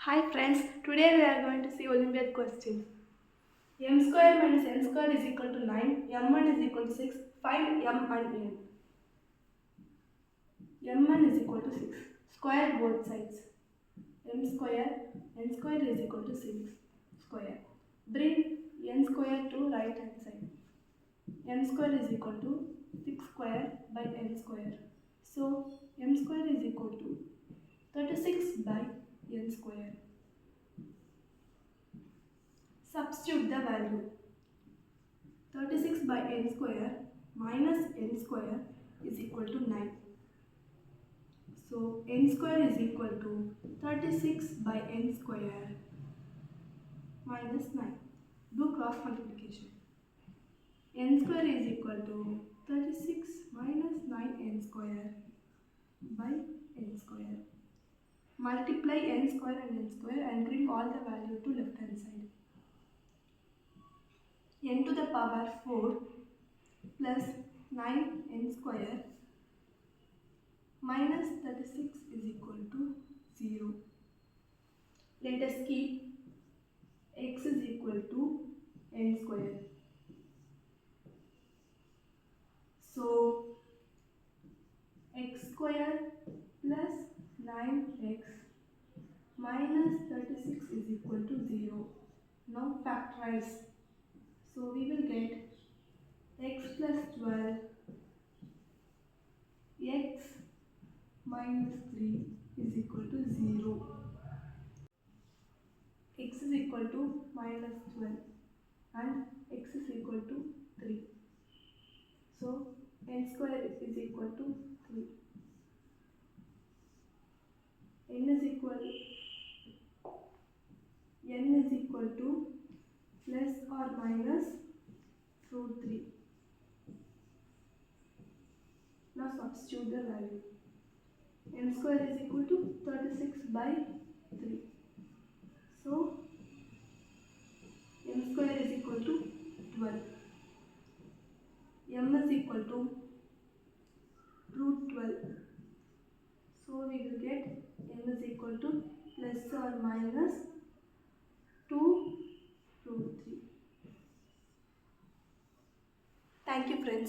Hi friends, today we are going to see Olympiad questions. M square minus n square is equal to 9, m1 is equal to 6, find m and n. m1 is equal to 6. Square both sides. n square is equal to 6 square. Bring n square to right hand side. n square is equal to 6 square by n square. So m square is equal to 36 by n square. Substitute the value. 36 by n square minus n square is equal to 9. So n square is equal to 36 by n square minus 9. Do cross multiplication. N square is equal to 36 minus 9n square by n square. Multiply n square and bring all the value to left hand side. N to the power 4 plus 9n square minus 36 is equal to 0. Let us keep x is equal to n square. So x square plus 9x minus 36 is equal to 0. Now factorize. So we will get x plus 12 x minus 3 is equal to 0. X is equal to minus 12 and x is equal to 3. So n square is equal to 3. n is equal to plus or minus root 3. Now substitute the value. N square is equal to 36 by 3. So m square is equal to 12. M is equal to root 12. So we will get m is equal to plus or minus